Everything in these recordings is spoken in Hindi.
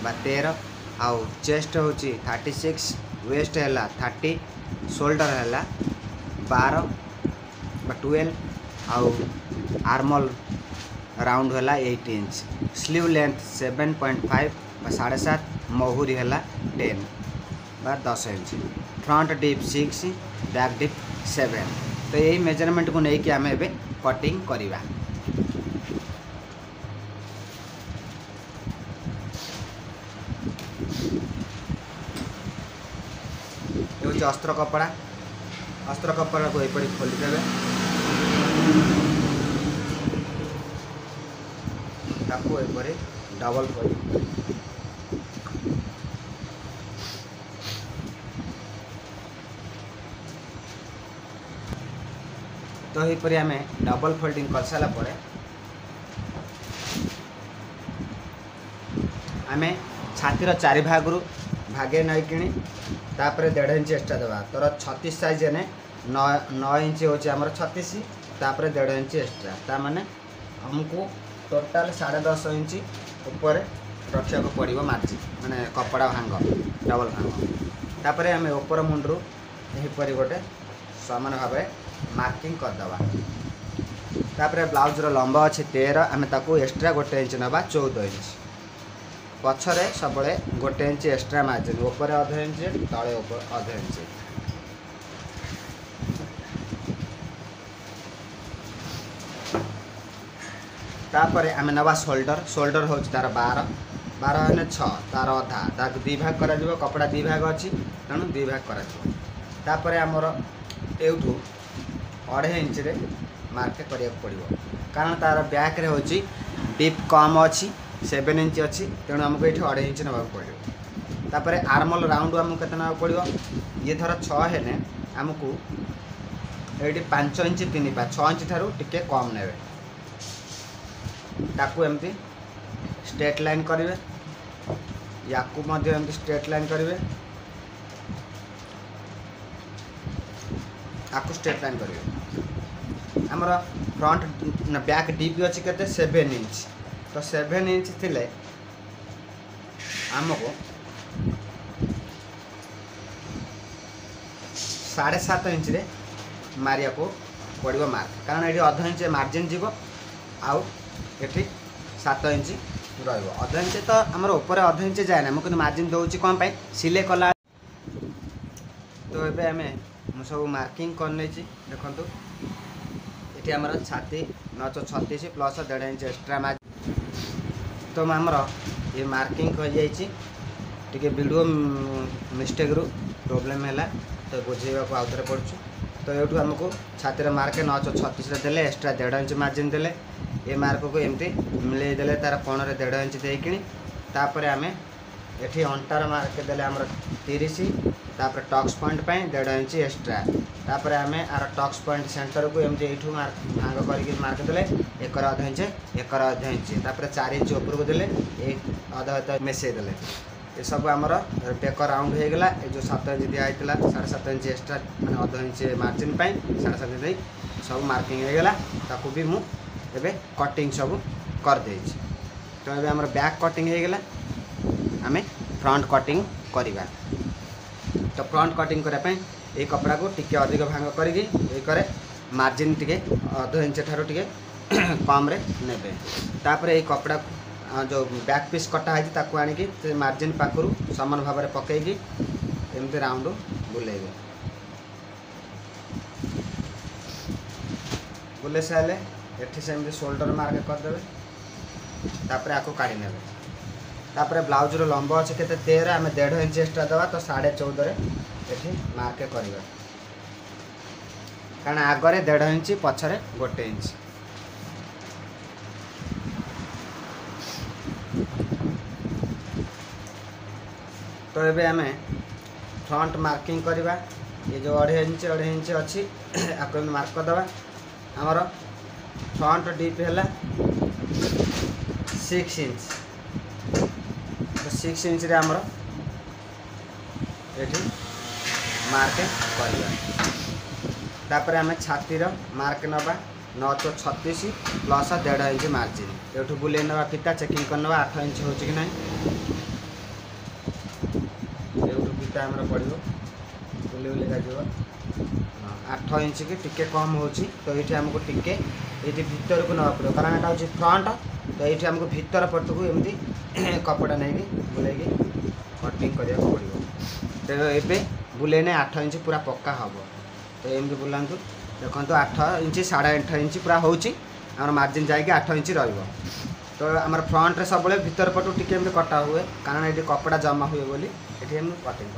13 आउ चेस्ट हूँ 36 वेस्ट है 30 शोल्डर है 12 12 आउ आर्मल राउंड है 8 इंच स्लीव लेंथ 7.5 7.5 महुरी है 10 10 inch front dip 6 back dip 7 तो यही मेजरमेंट को लेकिन आम ए कटिंग करवा। ये अस्त्र कपड़ा को यपरी खोलीदे डबल फोल्डिंग तो यहपरी आम डबल फोल्डिंग कर सारा पर आम छातीर 4 भाग रु भागे नहीं कि तापर 1.5 इंच एक्सट्रा देवा तोर 36 साइज ने 9 इंच हो 36 तापर 1.5 इंच एक्सट्रा ता माने हमको टोटाल 10.5 इंच ऊपर रखा को पड़ो मार्जिन माने कपड़ा भांग डबल भांग तापर आम ऊपर मुंडू यहपरी गोटे समान भाव मार्किंग करदे तापर ब्लाउजर लंबा अच्छे 13 आम ताकू एक्सट्रा 1 इंच नवा 14 इंच पछरे सब 1 इंच एक्सट्रा मार्जिन ऊपर आधा इंच तले ऊपर आधा इंच तापर आम नवा शोल्डर हूँ तार 12 है 6 तार अधा ताक 2 भाग कर कपड़ा 2 भाग अच्छी तेणु 2 भाग कर आमर एठू 2.5 इंच रे मार्क करिया पड़ो कारण तार बैक रे होची डिप कम अच्छी 7 इंच अच्छी तेणु आमको ये 2.5 इंच ना पड़ो तापर आर्मल राउंड आमको केते ना पड़ो ये धर 6 है आमको ये 5 इंच 3 पा 6 इंच ठारू टिके कम ने ताकू एमती स्ट्रेट लाइन करेंगे याकू एमती स्ट्रेट लाइन करेंगे आपको स्ट्रेट लाइन करेंगे आमर फ्रंट ना बैक डीप अच्छी के 7 इंच तो 7 इंच थिले आमको 7.5 इंच रे मारिया को पड़ो मार्क कारण ये आधा इंच मार्जिन जीव आउ ये 7 इंच रहा इंच तो आमर ऊपर आधा इंच जाए ना मुझे मार्जिन दूसरी कौन पाई सिले कला तो ये आम सब मार्किंग कर देखु ये आमर छाती 936 प्लस 1.5 इंच एक्सट्रा मार्जिन तो आमर ये मार्किंग हो जाइए वीडियो मिस्टेक रू प्रोब्लेम है तो बुझेगा आउ थे पड़ू तो ये आमको छातीर मार्क 936 देले एक्सट्रा 1.5 इंच मार्जिन देले ये मार्क को एमती मिले देले तार कोण रे 1.5 इंच देकिनी तापर आम ये अंटार मार्क देले आमर 30 तापर टक्स पॉइंट पे 1.5 इंच एक्सट्रा तापर आम आर टक्स पॉइंट सेंटर को एमती यू मार्क भाग करके मार्क देले 1.5 इंच 1.5 इंच तापर 4 इंच ऊपर को देले 1.5 मिसई देले ये सब आमर बेक राउंड हो गला ये जो 7 इंच दिखाई 7.5 इंच एक्सट्रा मैंने 1/2 इंच मार्जिन 7.5 इंच सब मार्किंग हो गला ताकू भी मु एबे कटिंग सब कर दे तो ये आमर बैक कटिंग हो गला आमे फ्रंट कटिंग करवा तो फ्रंट कटिंग करने ये कपड़ा को टिके अधिक भांग करे मार्जिन टिके 1/2 इंच ठारू टिके कम रे नेबे तापर ये कपड़ा जो बैक पीस कटा है ताकू आनिकी मार्जिन पाखु समान भाव में पकईकी एमती राउंड बुलेबे बुले सारे एठी सेमती शोल्डर मार्क करदे तापर आपको काढ़ी नेबे तापर ब्लाउज रो लंबा अच्छे के 13 आम 1.5 इंच एक्सट्रा दवा तो 14.5 ये मार्क करवा कारण आगरे 1.5 इंच पछरे 1 इंच तो ये आम फ्रंट मार्किंग करवा ये जो 2.5 इंच अच्छी आपको मार्क करदे आमर फ्रंट डीप है 6 इंच तो 6 इंच रे आमर ये मार्क करवा तापर आम छातीर मार्क नवा 936 प्लस 1.5 इंच मार्जिन ये बुले ना फिता चेकिंग करना 8 इंच हो कि ना एमती आम पड़ो बुले बुले जीव 8 इंच की टिके कम हो तो ये आमको टिके ये भितर को ना पड़ो कारण यहाँ हूँ फ्रंट तो ये आमको भितर पट को एमती कपड़ा नहीं बुले कटिंग करने पड़ो तो ये बुलेने 8 इंच पूरा पक्का हम तो एमती बुलांतु देखो 8 इंच 8.5 इंच पूरा होम मार्जिन जाकि 8 इंच रहा तो आम फ्रंट सब भीतर पटू टिके कटा हुए कारण ये कपड़ा जमा हुए बोली ये कटिंग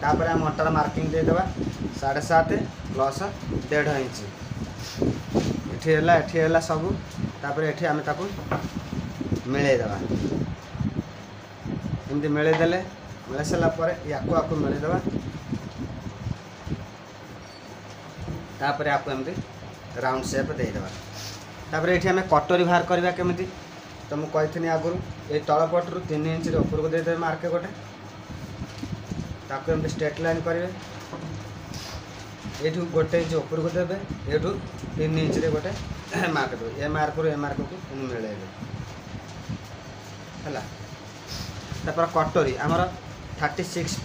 कर आम अंटार मार्किंग देदेवा 7.5 प्लस 1.5 इंच ये सब ये आम मिलेदेवा एमती मिलेदेले मिले सारापर या मिलेदेवा तापर आपको एमती राउंड शेप देदेवा तापर ये आम कटोरी बाहर करवा केमी तो मुझे कही आगुरी ये तलपटू 3 इंच ऊपर को देदेवे मार्के गोटे ताको एमती स्ट्रेट लाइन करेंगे ये गोटे इंच ऊपर को देवे ये 3 इंच गोटे मार्क देवे ए मार्क रू ए मार्क को मिले है तापर कटोरी आमर 36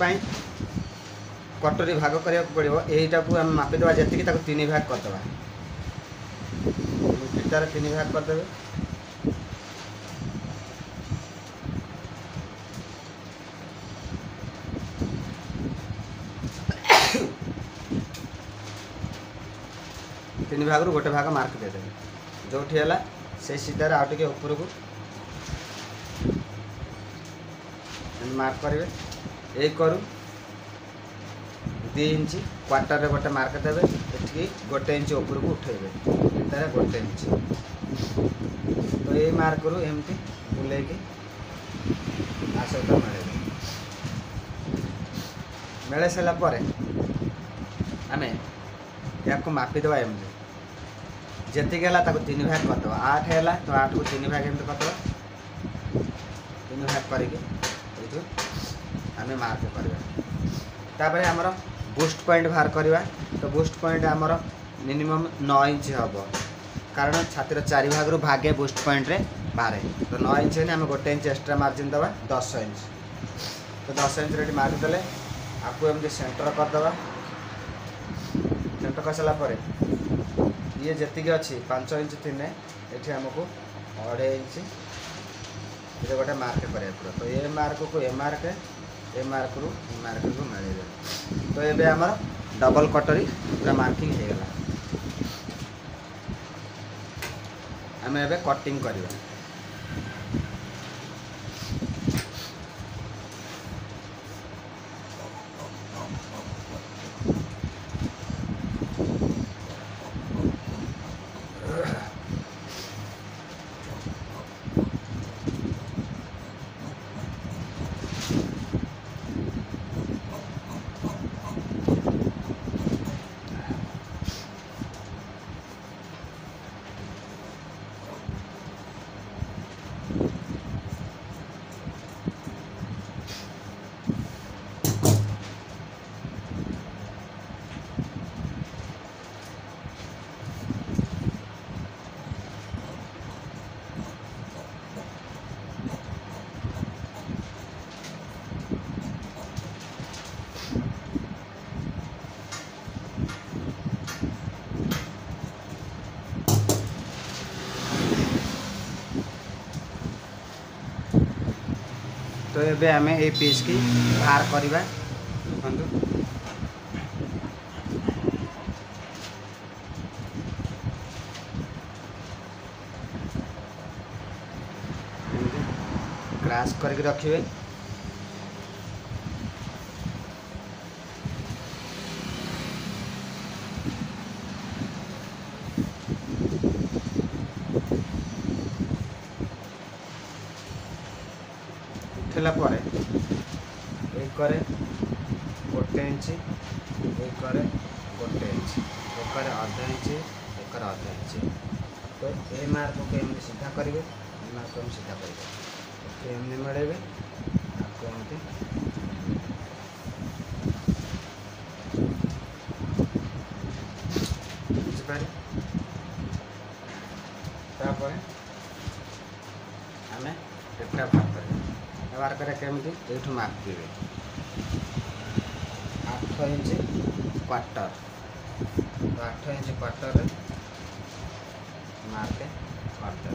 कटोरी भाग करने पड़ो यहीटा को आम मापिदेवा जी 3 भाग करदे फिटार 3 भाग करदे 3 भाग गोटे भाग मार्क देदेवे जो से सीधार आउ टे ऊपर को मार्क करेंगे ये करू 2 इंच क्वार्टर गोटे मार्क देवे ये गोटे इंच ऊपर को उठेबे इतारे गोटे इंच तो ये मार्क रू एमती बुले सहित मिले सारापर आम या मापिदेवा एमती जी है 3 भाग करदे 8 है तो 8 को 3 भाग एमती करदे 3 भाग करके आम मार्क करवा आमर बुस्ट पॉइंट बाहर करवा तो बुस्ट पॉइंट आमर मिनिमम 9 इंच हम कारण छातीर 4 भाग रू भागे बुस्ट पॉइंट रे बाहर तो 9 इंच है आम गोटे इंच एक्सट्रा मार्जिन दवा 10 इंच तो 10 इंच रेडी मारिदेले आपको एमती सेंटर करदे सेंटर कर सारापर ये जी अच्छी 5 इंच थिने ये आमको 2.5 इंच ये गोटे मार्क करा पड़ो तो ये मार्क को ए मार्क रू ए मार्क को मिले तो ये आम डबल कटोरी पूरा मार्किंग हो गला आम ए कटिंग करवा तो ये आम ये पीस की बाहर करवा क्रॉस करके रखिए उठेला पर एक करे गोटे इंच एक करे गोटे इंच एक करे आधा इंच एक करे आधा इंच तो ये मार्क को एमती सीधा करेंगे मार्क को सीधा करेंगे एमती मिलेबे आपको एमती बुझिपारे तापर आम एटा बाहर करें बाहर करें केमती ये मापिबे इंच क्वार्टर, तो 8 इंच क्वार्टर मार्क क्वार्टर।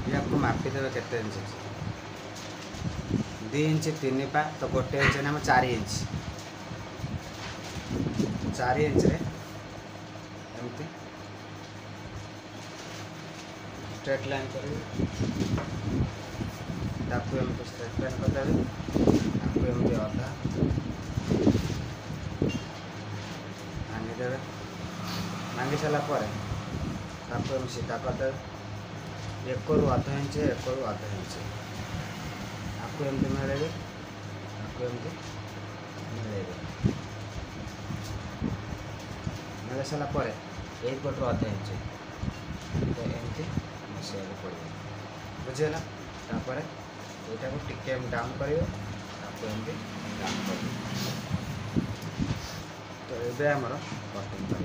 ये आपको मापी देवे केते इंच, 2 इंच 3 पा, तो 1 इंच ना 4 इंच, 4 इंच रे एमती स्ट्रेट लाइन करेंगे, ताकू एमती स्ट्रेट लाइन करदेवे, ताकू एमती अधा भांगीदेवे, भांगी सारा पर ताकू एम सीधा करदेवे, 1 रु आधा इंच 1 रु आधा इंच आपको एमती मिलेगा, आपको एमती मिलेगा, मिले सारा पर 1 रु आधा इंच, तो एमती मिसेक पड़े बुझेगा। तापर यहाँ को टिके डाउन कर एमती डाउन कर, तो ये आमर कटिंग कर।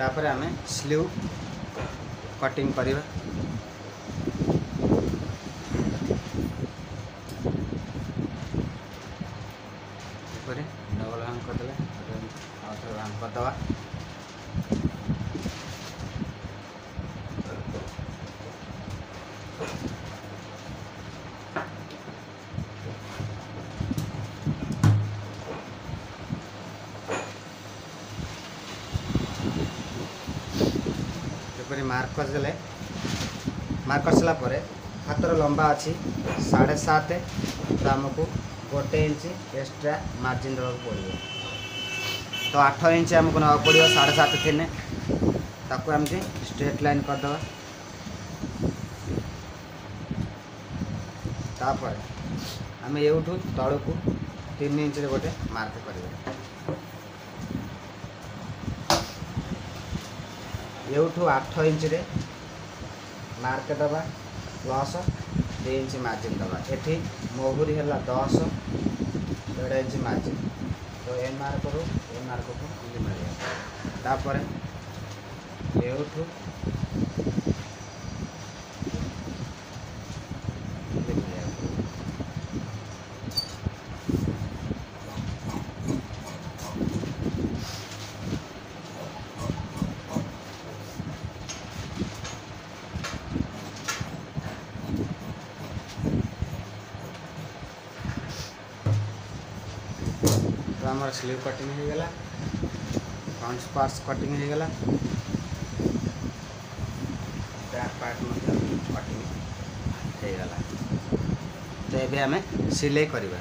तापर आमे स्लीव कटिंग करिबा, डबल भांग करदे आउथर भांग करदवा, मार्क करदे, मार्क कर सारा पर हाथर लंबा अच्छी 7.5, तो आमको 1 इंच एक्स्ट्रा मार्जिन देवा पड़ो, तो 8 इंच आमको ना पड़ो 7.5 थी, ताको एमती स्ट्रेट लाइन करदे, तापर आम एठू तल को 3 इंच गोटे मार्क करें, एठू 8 इंच रे मार्क दबा प्लस 2 इंच मार्जिन दबा, एठी महुरी है 10 1.5 इंच मार्जिन, तो ए मार्क रू ए मार्क को मिले, तापर एठू तो आमर स्लीव कटिंग हो गला, फ्रंट पार्ट्स कटिंग हो गला, बैक पार्ट कटिंग हो गला, तो ये आम सिलाई करवा।